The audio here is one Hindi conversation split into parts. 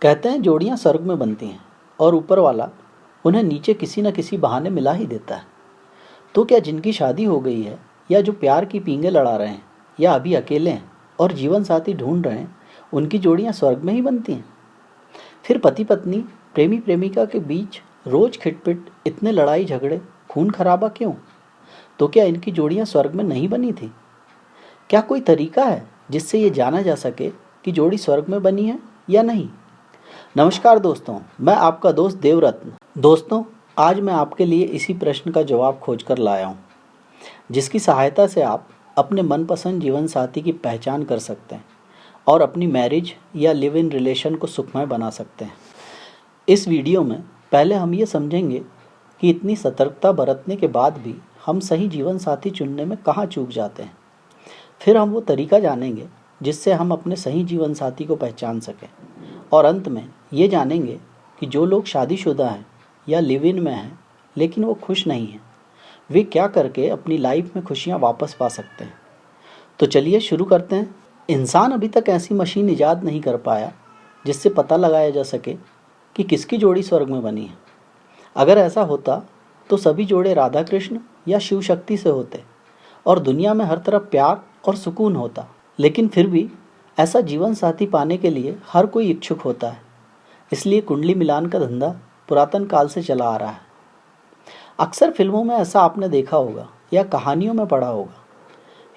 कहते हैं जोड़ियां स्वर्ग में बनती हैं और ऊपर वाला उन्हें नीचे किसी न किसी बहाने मिला ही देता है। तो क्या जिनकी शादी हो गई है या जो प्यार की पींगे लड़ा रहे हैं या अभी अकेले हैं और जीवन साथी ढूंढ रहे हैं, उनकी जोड़ियां स्वर्ग में ही बनती हैं? फिर पति पत्नी, प्रेमी प्रेमिका के बीच रोज खिटपिट, इतने लड़ाई झगड़े, खून खराबा क्यों? तो क्या इनकी जोड़ियां स्वर्ग में नहीं बनी थी? क्या कोई तरीका है जिससे ये जाना जा सके कि जोड़ी स्वर्ग में बनी है या नहीं? नमस्कार दोस्तों, मैं आपका दोस्त देवरत्न। दोस्तों, आज मैं आपके लिए इसी प्रश्न का जवाब खोज कर लाया हूँ, जिसकी सहायता से आप अपने मनपसंद जीवन साथी की पहचान कर सकते हैं और अपनी मैरिज या लिव इन रिलेशन को सुखमय बना सकते हैं। इस वीडियो में पहले हम ये समझेंगे कि इतनी सतर्कता बरतने के बाद भी हम सही जीवन साथी चुनने में कहाँ चूक जाते हैं। फिर हम वो तरीका जानेंगे जिससे हम अपने सही जीवन साथी को पहचान सकें, और अंत में ये जानेंगे कि जो लोग शादीशुदा हैं या लिव इन में हैं लेकिन वो खुश नहीं हैं, वे क्या करके अपनी लाइफ में खुशियाँ वापस पा सकते हैं। तो चलिए शुरू करते हैं। इंसान अभी तक ऐसी मशीन ईजाद नहीं कर पाया जिससे पता लगाया जा सके कि किसकी जोड़ी स्वर्ग में बनी है। अगर ऐसा होता तो सभी जोड़े राधा कृष्ण या शिव शक्ति से होते और दुनिया में हर तरफ प्यार और सुकून होता। लेकिन फिर भी ऐसा जीवन साथी पाने के लिए हर कोई इच्छुक होता है। इसलिए कुंडली मिलान का धंधा पुरातन काल से चला आ रहा है। अक्सर फिल्मों में ऐसा आपने देखा होगा या कहानियों में पढ़ा होगा।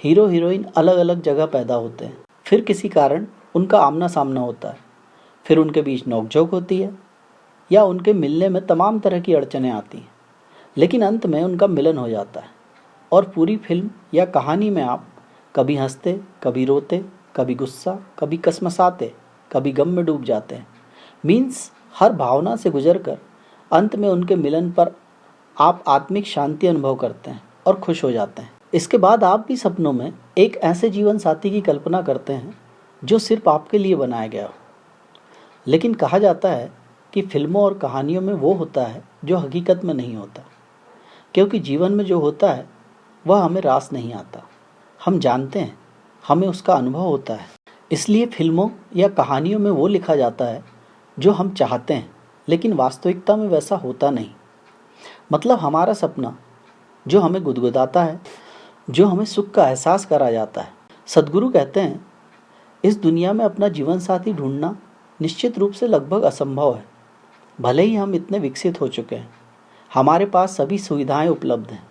हीरो हीरोइन अलग अलग जगह पैदा होते हैं, फिर किसी कारण उनका आमना सामना होता है, फिर उनके बीच नोकझोंक होती है या उनके मिलने में तमाम तरह की अड़चनें आती हैं, लेकिन अंत में उनका मिलन हो जाता है। और पूरी फिल्म या कहानी में आप कभी हंसते, कभी रोते, कभी गुस्सा, कभी कसमसाते, कभी गम में डूब जाते हैं। मीन्स हर भावना से गुजरकर अंत में उनके मिलन पर आप आत्मिक शांति अनुभव करते हैं और खुश हो जाते हैं। इसके बाद आप भी सपनों में एक ऐसे जीवन साथी की कल्पना करते हैं जो सिर्फ आपके लिए बनाया गया हो। लेकिन कहा जाता है कि फिल्मों और कहानियों में वो होता है जो हकीकत में नहीं होता, क्योंकि जीवन में जो होता है वह हमें रास नहीं आता। हम जानते हैं, हमें उसका अनुभव होता है। इसलिए फिल्मों या कहानियों में वो लिखा जाता है जो हम चाहते हैं, लेकिन वास्तविकता में वैसा होता नहीं। मतलब हमारा सपना जो हमें गुदगुदाता है, जो हमें सुख का एहसास करा जाता है। सद्गुरु कहते हैं, इस दुनिया में अपना जीवन साथी ढूंढना निश्चित रूप से लगभग असंभव है। भले ही हम इतने विकसित हो चुके हैं, हमारे पास सभी सुविधाएं उपलब्ध हैं,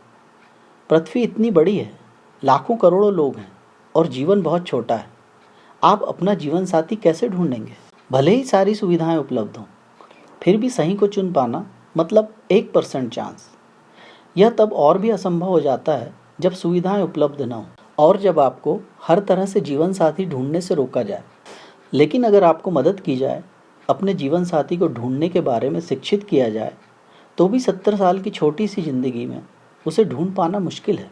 पृथ्वी इतनी बड़ी है, लाखों करोड़ों लोग हैं और जीवन बहुत छोटा है। आप अपना जीवन साथी कैसे ढूंढेंगे? भले ही सारी सुविधाएं उपलब्ध हों, फिर भी सही को चुन पाना मतलब 1% चांस। यह तब और भी असंभव हो जाता है जब सुविधाएं उपलब्ध न हो और जब आपको हर तरह से जीवन साथी ढूंढने से रोका जाए। लेकिन अगर आपको मदद की जाए, अपने जीवन साथी को ढूंढने के बारे में शिक्षित किया जाए, तो भी 70 साल की छोटी सी जिंदगी में उसे ढूंढ पाना मुश्किल है।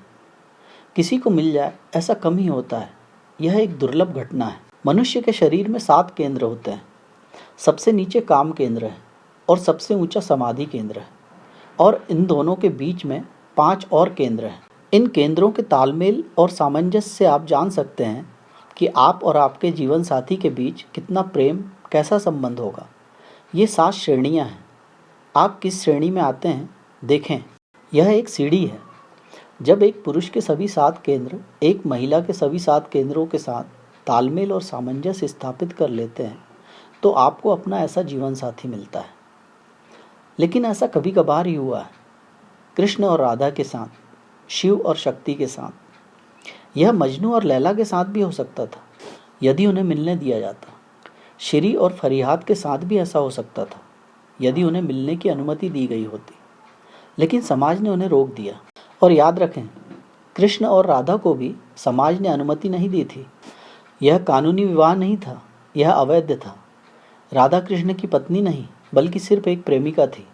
किसी को मिल जाए ऐसा कम ही होता है। यह एक दुर्लभ घटना है। मनुष्य के शरीर में 7 केंद्र होते हैं। सबसे नीचे काम केंद्र है और सबसे ऊंचा समाधि केंद्र है, और इन दोनों के बीच में 5 और केंद्र हैं। इन केंद्रों के तालमेल और सामंजस्य से आप जान सकते हैं कि आप और आपके जीवन साथी के बीच कितना प्रेम, कैसा संबंध होगा। ये 7 श्रेणियां हैं। आप किस श्रेणी में आते हैं देखें। यह एक सीढ़ी है। जब एक पुरुष के सभी 7 केंद्र एक महिला के सभी 7 केंद्रों के साथ तालमेल और सामंजस्य स्थापित कर लेते हैं, तो आपको अपना ऐसा जीवन साथी मिलता है। लेकिन ऐसा कभी कभार ही हुआ है, कृष्ण और राधा के साथ, शिव और शक्ति के साथ। यह मजनू और लैला के साथ भी हो सकता था यदि उन्हें मिलने दिया जाता। श्री और फरीहाद के साथ भी ऐसा हो सकता था यदि उन्हें मिलने की अनुमति दी गई होती, लेकिन समाज ने उन्हें रोक दिया। और याद रखें, कृष्ण और राधा को भी समाज ने अनुमति नहीं दी थी। यह कानूनी विवाह नहीं था, यह अवैध था। राधा कृष्ण की पत्नी नहीं, बल्कि सिर्फ एक प्रेमिका थी।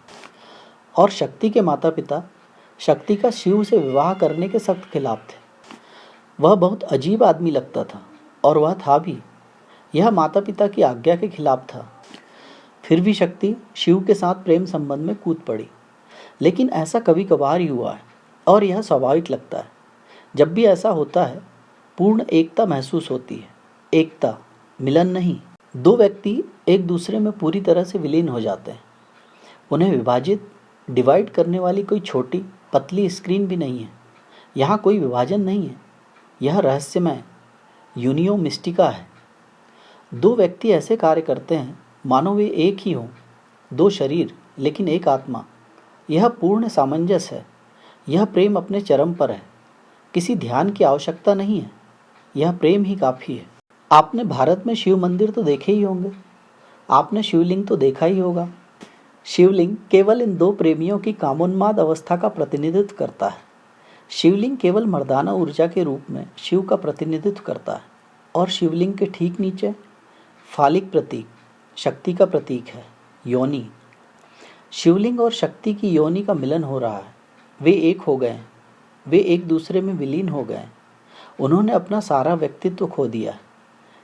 और शक्ति के माता पिता शक्ति का शिव से विवाह करने के सख्त खिलाफ थे। वह बहुत अजीब आदमी लगता था, और वह था भी। यह माता पिता की आज्ञा के खिलाफ था। फिर भी शक्ति शिव के साथ प्रेम संबंध में कूद पड़ी। लेकिन ऐसा कभी कभार ही हुआ है, और यह स्वाभाविक लगता है। जब भी ऐसा होता है, पूर्ण एकता महसूस होती है। एकता, मिलन नहीं। दो व्यक्ति एक दूसरे में पूरी तरह से विलीन हो जाते हैं। उन्हें विभाजित डिवाइड करने वाली कोई छोटी पतली स्क्रीन भी नहीं है। यहाँ कोई विभाजन नहीं है। यह रहस्यमय यूनियो मिस्टिका है। दो व्यक्ति ऐसे कार्य करते हैं मानो वे एक ही हों, दो शरीर लेकिन एक आत्मा। यह पूर्ण सामंजस्य है। यह प्रेम अपने चरम पर है। किसी ध्यान की आवश्यकता नहीं है। यह प्रेम ही काफ़ी है। आपने भारत में शिव मंदिर तो देखे ही होंगे। आपने शिवलिंग तो देखा ही होगा। शिवलिंग केवल इन दो प्रेमियों की कामोन्माद अवस्था का प्रतिनिधित्व करता है। शिवलिंग केवल मर्दाना ऊर्जा के रूप में शिव का प्रतिनिधित्व करता है और शिवलिंग के ठीक नीचे फालिक प्रतीक, शक्ति का प्रतीक है, योनि। शिवलिंग और शक्ति की योनि का मिलन हो रहा है। वे एक हो गए हैं। वे एक दूसरे में विलीन हो गए। उन्होंने अपना सारा व्यक्तित्व खो दिया।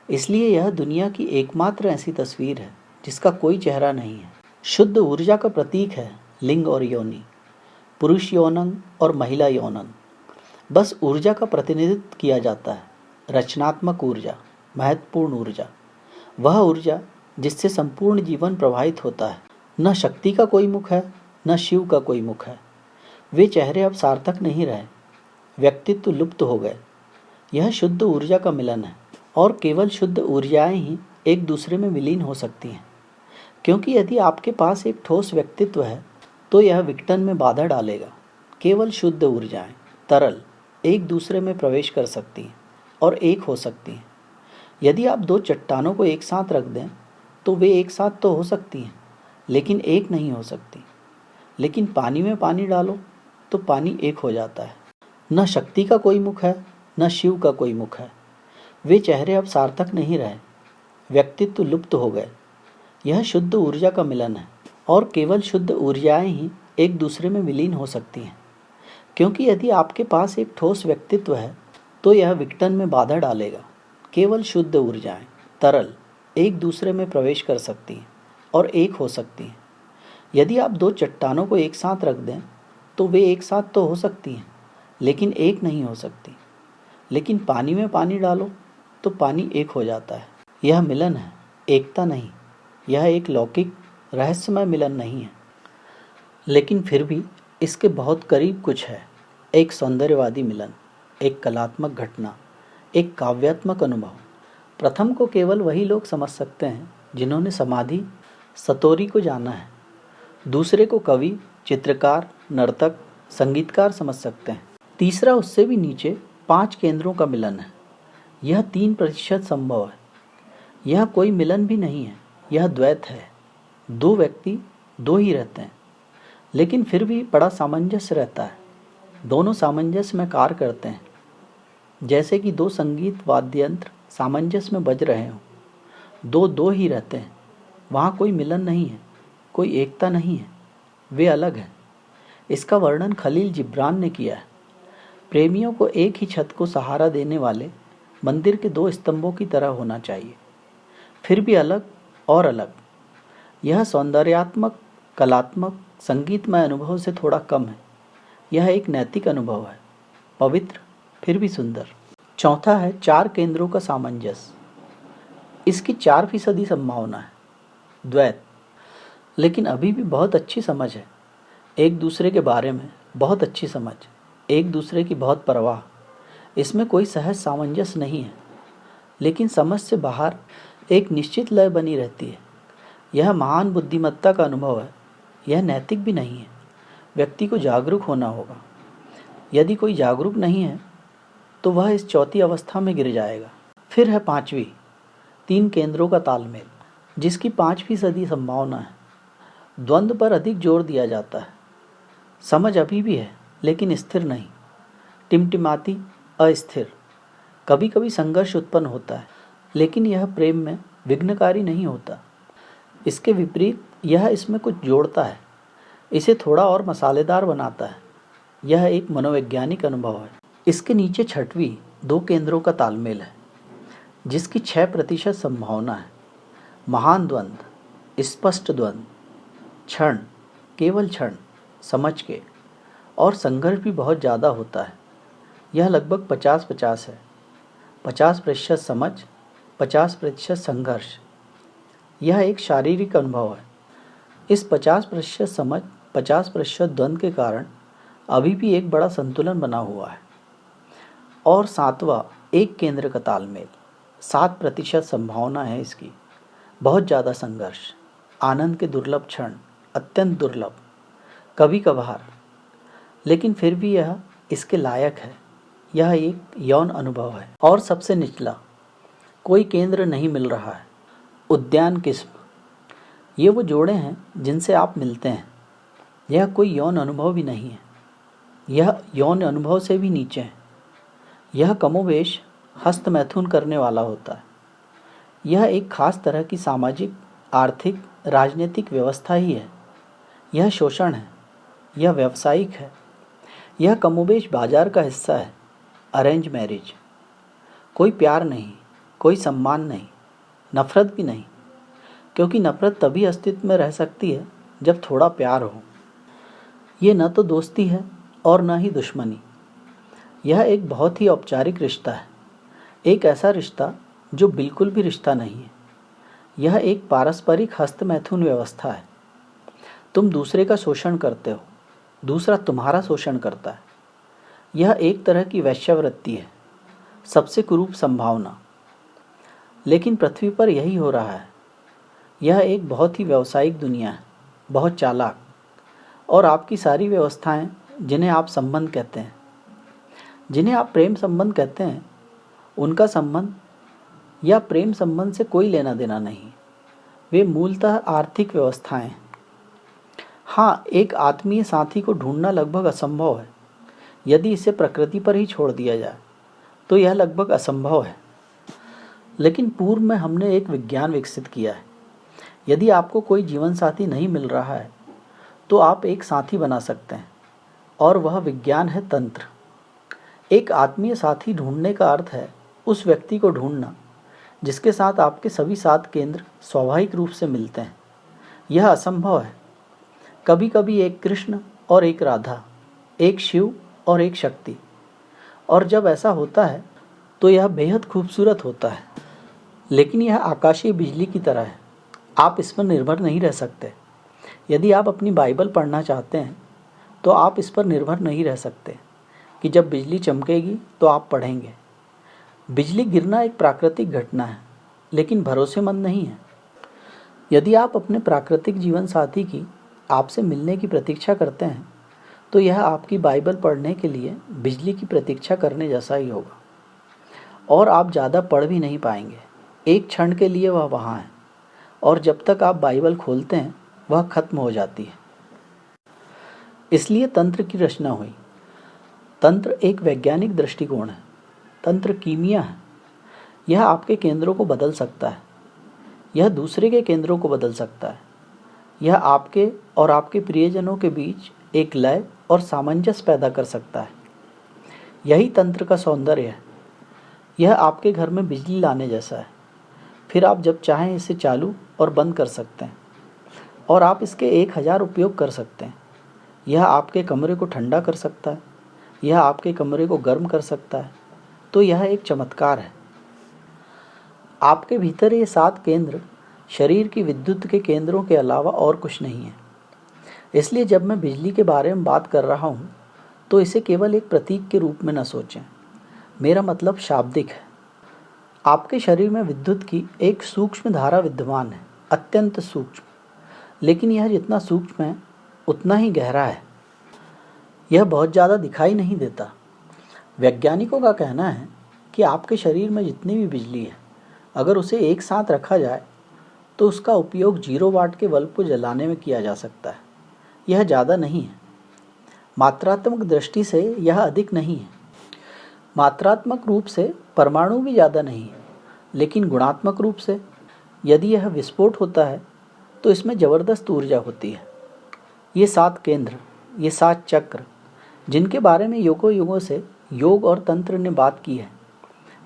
इसलिए यह दुनिया की एकमात्र ऐसी तस्वीर है जिसका कोई चेहरा नहीं है। शुद्ध ऊर्जा का प्रतीक है लिंग और योनि, पुरुष यौनंग और महिला यौनंग। बस ऊर्जा का प्रतिनिधित्व किया जाता है, रचनात्मक ऊर्जा, महत्वपूर्ण ऊर्जा, वह ऊर्जा जिससे संपूर्ण जीवन प्रवाहित होता है। न शक्ति का कोई मुख है, न शिव का कोई मुख है। वे चेहरे अब सार्थक नहीं रहे, व्यक्तित्व लुप्त हो गए। यह शुद्ध ऊर्जा का मिलन है और केवल शुद्ध ऊर्जाएं ही एक दूसरे में विलीन हो सकती हैं। क्योंकि यदि आपके पास एक ठोस व्यक्तित्व है तो यह विघटन में बाधा डालेगा। केवल शुद्ध ऊर्जाएं, तरल, एक दूसरे में प्रवेश कर सकती हैं और एक हो सकती हैं। यदि आप दो चट्टानों को एक साथ रख दें तो वे एक साथ तो हो सकती हैं लेकिन एक नहीं हो सकती। लेकिन पानी में पानी डालो तो पानी एक हो जाता है। न शक्ति का कोई मुख है, न शिव का कोई मुख है। वे चेहरे अब सार्थक नहीं रहे, व्यक्तित्व लुप्त हो गए। यह शुद्ध ऊर्जा का मिलन है और केवल शुद्ध ऊर्जाएं ही एक दूसरे में विलीन हो सकती हैं। क्योंकि यदि आपके पास एक ठोस व्यक्तित्व है तो यह विघटन में बाधा डालेगा। केवल शुद्ध ऊर्जाएं, तरल, एक दूसरे में प्रवेश कर सकती हैं और एक हो सकती हैं। यदि आप दो चट्टानों को एक साथ रख दें तो वे एक साथ तो हो सकती हैं लेकिन एक नहीं हो सकती। लेकिन पानी में पानी डालो तो पानी एक हो जाता है। यह मिलन है, एकता नहीं। यह एक लौकिक रहस्यमय मिलन नहीं है, लेकिन फिर भी इसके बहुत करीब कुछ है। एक सौंदर्यवादी मिलन, एक कलात्मक घटना, एक काव्यात्मक अनुभव। प्रथम को केवल वही लोग समझ सकते हैं जिन्होंने समाधि सतोरी को जाना है। दूसरे को कवि, चित्रकार, नर्तक, संगीतकार समझ सकते हैं। तीसरा उससे भी नीचे 5 केंद्रों का मिलन है। यह 3% संभव है। यह कोई मिलन भी नहीं है, यह द्वैत है। दो व्यक्ति दो ही रहते हैं लेकिन फिर भी बड़ा सामंजस्य रहता है। दोनों सामंजस्य में कार्य करते हैं, जैसे कि दो संगीत वाद्य यंत्र सामंजस्य में बज रहे हों। दो दो ही रहते हैं। वहाँ कोई मिलन नहीं है, कोई एकता नहीं है, वे अलग हैं। इसका वर्णन खलील जिब्रान ने किया है। प्रेमियों को एक ही छत को सहारा देने वाले मंदिर के 2 स्तंभों की तरह होना चाहिए, फिर भी अलग और अलग। यह सौंदर्यात्मक, कलात्मक, संगीतमय अनुभव से थोड़ा कम है। यह एक नैतिक अनुभव है, पवित्र फिर भी सुंदर। चौथा है 4 केंद्रों का सामंजस्य। इसकी 4% संभावना है, द्वैत। लेकिन अभी भी बहुत अच्छी समझ है, एक दूसरे के बारे में बहुत अच्छी समझ, एक दूसरे की बहुत परवाह। इसमें कोई सहज सामंजस्य नहीं है, लेकिन समझ से बाहर एक निश्चित लय बनी रहती है। यह महान बुद्धिमत्ता का अनुभव है। यह नैतिक भी नहीं है। व्यक्ति को जागरूक होना होगा। यदि कोई जागरूक नहीं है तो वह इस चौथी अवस्था में गिर जाएगा। फिर है 5वीं, 3 केंद्रों का तालमेल, जिसकी 5% संभावना है। द्वंद्व पर अधिक जोर दिया जाता है। समझ अभी भी है लेकिन स्थिर नहीं, टिमटिमाती, अस्थिर। कभी कभी संघर्ष उत्पन्न होता है, लेकिन यह प्रेम में विघ्नकारी नहीं होता। इसके विपरीत यह इसमें कुछ जोड़ता है, इसे थोड़ा और मसालेदार बनाता है। यह एक मनोवैज्ञानिक अनुभव है। इसके नीचे 6वीं, 2 केंद्रों का तालमेल है, जिसकी 6% संभावना है। महान द्वंद्व, स्पष्ट द्वंद्व, क्षण, केवल क्षण, समझ के, और संघर्ष भी बहुत ज़्यादा होता है। यह लगभग 50-50 है। 50% समझ, 50% संघर्ष। यह एक शारीरिक अनुभव है। इस 50% समझ 50% द्वंद्व के कारण अभी भी एक बड़ा संतुलन बना हुआ है। और सातवां, एक केंद्र का तालमेल। 7% संभावना है इसकी। बहुत ज़्यादा संघर्ष, आनंद के दुर्लभ क्षण, अत्यंत दुर्लभ, कभी कभार, लेकिन फिर भी यह इसके लायक है। यह एक यौन अनुभव है। और सबसे निचला, कोई केंद्र नहीं मिल रहा है। उद्यान किस्म, ये वो जोड़े हैं जिनसे आप मिलते हैं। यह कोई यौन अनुभव भी नहीं है, यह यौन अनुभव से भी नीचे है। यह कमोवेश हस्त मैथुन करने वाला होता है। यह एक खास तरह की सामाजिक, आर्थिक, राजनीतिक व्यवस्था ही है। यह शोषण है, यह व्यावसायिक है, यह कमोवेश बाजार का हिस्सा है। अरेंज मैरिज, कोई प्यार नहीं, कोई सम्मान नहीं, नफरत भी नहीं, क्योंकि नफरत तभी अस्तित्व में रह सकती है जब थोड़ा प्यार हो। ये न तो दोस्ती है और न ही दुश्मनी। यह एक बहुत ही औपचारिक रिश्ता है, एक ऐसा रिश्ता जो बिल्कुल भी रिश्ता नहीं है। यह एक पारस्परिक हस्तमैथुन व्यवस्था है। तुम दूसरे का शोषण करते हो, दूसरा तुम्हारा शोषण करता है। यह एक तरह की वैश्यावृत्ति है, सबसे कुरूप संभावना। लेकिन पृथ्वी पर यही हो रहा है। यह एक बहुत ही व्यावसायिक दुनिया है, बहुत चालाक। और आपकी सारी व्यवस्थाएं, जिन्हें आप संबंध कहते हैं, जिन्हें आप प्रेम संबंध कहते हैं, उनका संबंध या प्रेम संबंध से कोई लेना देना नहीं। वे मूलतः आर्थिक व्यवस्थाएं हैं। हाँ, एक आत्मीय साथी को ढूंढना लगभग असंभव है। यदि इसे प्रकृति पर ही छोड़ दिया जाए तो यह लगभग असंभव है। लेकिन पूर्व में हमने एक विज्ञान विकसित किया है। यदि आपको कोई जीवन साथी नहीं मिल रहा है तो आप एक साथी बना सकते हैं, और वह विज्ञान है तंत्र। एक आत्मीय साथी ढूंढने का अर्थ है उस व्यक्ति को ढूंढना जिसके साथ आपके सभी 7 केंद्र स्वाभाविक रूप से मिलते हैं। यह असंभव है। कभी कभी एक कृष्ण और एक राधा, एक शिव और एक शक्ति। और जब ऐसा होता है तो यह बेहद खूबसूरत होता है। लेकिन यह आकाशीय बिजली की तरह है, आप इस पर निर्भर नहीं रह सकते। यदि आप अपनी बाइबल पढ़ना चाहते हैं तो आप इस पर निर्भर नहीं रह सकते कि जब बिजली चमकेगी तो आप पढ़ेंगे। बिजली गिरना एक प्राकृतिक घटना है, लेकिन भरोसेमंद नहीं है। यदि आप अपने प्राकृतिक जीवन साथी की आपसे मिलने की प्रतीक्षा करते हैं तो यह आपकी बाइबल पढ़ने के लिए बिजली की प्रतीक्षा करने जैसा ही होगा। और आप ज़्यादा पढ़ भी नहीं पाएंगे। एक क्षण के लिए वह वहाँ है, और जब तक आप बाइबल खोलते हैं वह खत्म हो जाती है। इसलिए तंत्र की रचना हुई। तंत्र एक वैज्ञानिक दृष्टिकोण है। तंत्र कीमिया है। यह आपके केंद्रों को बदल सकता है, यह दूसरे के केंद्रों को बदल सकता है। यह आपके और आपके प्रियजनों के बीच एक लय और सामंजस्य पैदा कर सकता है। यही तंत्र का सौंदर्य है। यह आपके घर में बिजली लाने जैसा है। फिर आप जब चाहें इसे चालू और बंद कर सकते हैं, और आप इसके 1000 उपयोग कर सकते हैं। यह आपके कमरे को ठंडा कर सकता है, यह आपके कमरे को गर्म कर सकता है। तो यह एक चमत्कार है। आपके भीतर ये 7 केंद्र शरीर की विद्युत के केंद्रों के अलावा और कुछ नहीं है। इसलिए जब मैं बिजली के बारे में बात कर रहा हूँ तो इसे केवल एक प्रतीक के रूप में न सोचें। मेरा मतलब शाब्दिक है। आपके शरीर में विद्युत की एक सूक्ष्म धारा विद्यमान है, अत्यंत सूक्ष्म। लेकिन यह जितना सूक्ष्म है उतना ही गहरा है। यह बहुत ज़्यादा दिखाई नहीं देता। वैज्ञानिकों का कहना है कि आपके शरीर में जितनी भी बिजली है, अगर उसे एक साथ रखा जाए तो उसका उपयोग 0 वाट के बल्ब को जलाने में किया जा सकता है। यह ज़्यादा नहीं है। मात्रात्मक दृष्टि से यह अधिक नहीं है। मात्रात्मक रूप से परमाणु भी ज़्यादा नहीं है, लेकिन गुणात्मक रूप से यदि यह विस्फोट होता है तो इसमें ज़बरदस्त ऊर्जा होती है। ये 7 केंद्र, ये 7 चक्र, जिनके बारे में युगों युगों से योग और तंत्र ने बात की है,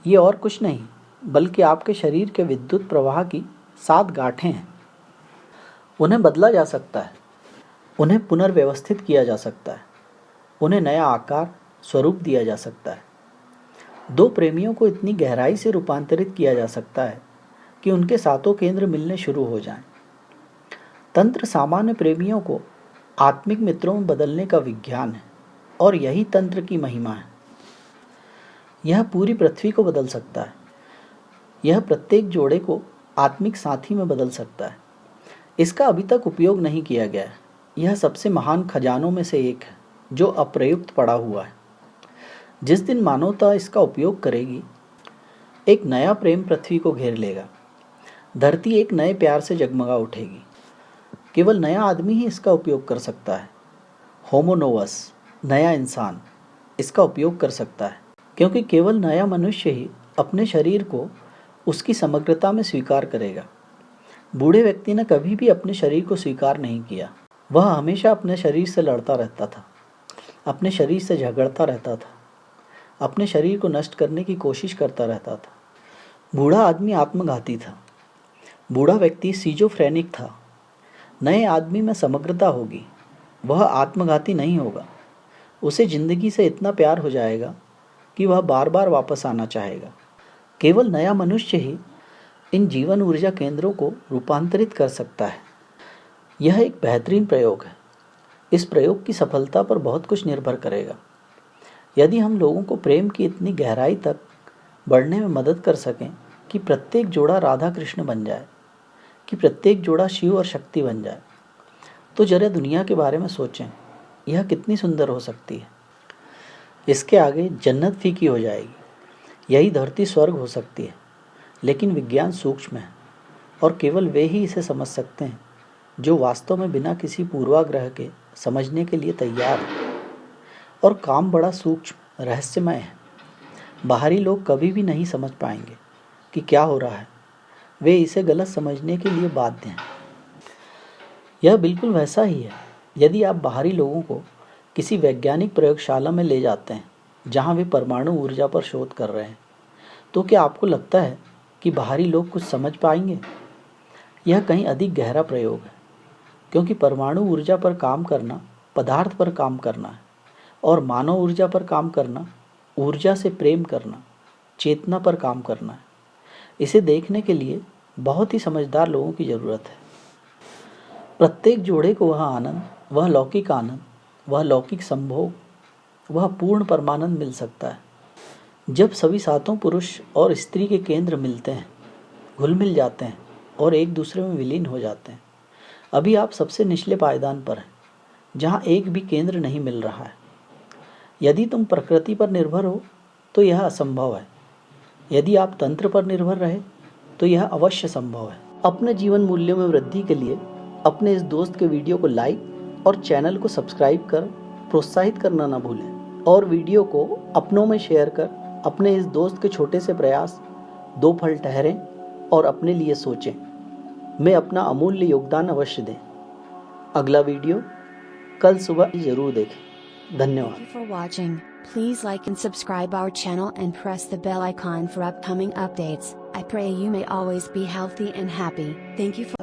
ये और कुछ नहीं बल्कि आपके शरीर के विद्युत प्रवाह की 7 गांठें हैं। उन्हें बदला जा सकता है, उन्हें पुनर्व्यवस्थित किया जा सकता है, उन्हें नया आकार, स्वरूप दिया जा सकता है। 2 प्रेमियों को इतनी गहराई से रूपांतरित किया जा सकता है कि उनके सातों केंद्र मिलने शुरू हो जाएं। तंत्र सामान्य प्रेमियों को आत्मिक मित्रों में बदलने का विज्ञान है और यही तंत्र की महिमा है। यह पूरी पृथ्वी को बदल सकता है। यह प्रत्येक जोड़े को आत्मिक साथी में बदल सकता है। इसका अभी तक उपयोग नहीं किया गया है। यह सबसे महान खजानों में से एक है जो अप्रयुक्त पड़ा हुआ है। जिस दिन मानवता इसका उपयोग करेगी, एक नया प्रेम पृथ्वी को घेर लेगा। धरती एक नए प्यार से जगमगा उठेगी। केवल नया आदमी ही इसका उपयोग कर सकता है। होमोनोवस, नया इंसान, इसका उपयोग कर सकता है, क्योंकि केवल नया मनुष्य ही अपने शरीर को उसकी समग्रता में स्वीकार करेगा। बूढ़े व्यक्ति ने कभी भी अपने शरीर को स्वीकार नहीं किया। वह हमेशा अपने शरीर से लड़ता रहता था, अपने शरीर से झगड़ता रहता था, अपने शरीर को नष्ट करने की कोशिश करता रहता था। बूढ़ा आदमी आत्मघाती था। बूढ़ा व्यक्ति सिजोफ्रेनिक था। नए आदमी में समग्रता होगी। वह आत्मघाती नहीं होगा। उसे जिंदगी से इतना प्यार हो जाएगा कि वह बार बार वापस आना चाहेगा। केवल नया मनुष्य ही इन जीवन ऊर्जा केंद्रों को रूपांतरित कर सकता है। यह एक बेहतरीन प्रयोग है। इस प्रयोग की सफलता पर बहुत कुछ निर्भर करेगा। यदि हम लोगों को प्रेम की इतनी गहराई तक बढ़ने में मदद कर सकें कि प्रत्येक जोड़ा राधा कृष्ण बन जाए, कि प्रत्येक जोड़ा शिव और शक्ति बन जाए, तो जरा दुनिया के बारे में सोचें। यह कितनी सुंदर हो सकती है। इसके आगे जन्नत फीकी हो जाएगी। यही धरती स्वर्ग हो सकती है। लेकिन विज्ञान सूक्ष्म है और केवल वे ही इसे समझ सकते हैं जो वास्तव में बिना किसी पूर्वाग्रह के समझने के लिए तैयार है। और काम बड़ा सूक्ष्म रहस्यमय है। बाहरी लोग कभी भी नहीं समझ पाएंगे कि क्या हो रहा है। वे इसे गलत समझने के लिए बाध्य हैं। यह बिल्कुल वैसा ही है यदि आप बाहरी लोगों को किसी वैज्ञानिक प्रयोगशाला में ले जाते हैं जहां वे परमाणु ऊर्जा पर शोध कर रहे हैं, तो क्या आपको लगता है कि बाहरी लोग कुछ समझ पाएंगे? यह कहीं अधिक गहरा प्रयोग है, क्योंकि परमाणु ऊर्जा पर काम करना पदार्थ पर काम करना है और मानव ऊर्जा पर काम करना ऊर्जा से प्रेम करना, चेतना पर काम करना है। इसे देखने के लिए बहुत ही समझदार लोगों की ज़रूरत है। प्रत्येक जोड़े को वह आनंद, वह लौकिक आनंद, वह लौकिक संभोग, वह पूर्ण परमानंद मिल सकता है जब सभी सातों पुरुष और स्त्री के केंद्र मिलते हैं, घुल मिल जाते हैं और एक दूसरे में विलीन हो जाते हैं। अभी आप सबसे निचले पायदान पर हैं, जहाँ एक भी केंद्र नहीं मिल रहा है। यदि तुम प्रकृति पर निर्भर हो तो यह असंभव है। यदि आप तंत्र पर निर्भर रहे तो यह अवश्य संभव है। अपने जीवन मूल्यों में वृद्धि के लिए अपने इस दोस्त के वीडियो को लाइक और चैनल को सब्सक्राइब कर प्रोत्साहित करना ना भूलें और वीडियो को अपनों में शेयर कर अपने इस दोस्त के छोटे से प्रयास दो फल ठहरें और अपने लिए सोचें। मैं अपना अमूल्य योगदान अवश्य दें। अगला वीडियो कल सुबह जरूर देखें। धन्यवाद। Thank you for watching. Please like and subscribe our channel and press the bell icon for upcoming updates. I pray you may always be healthy and happy. Thank you for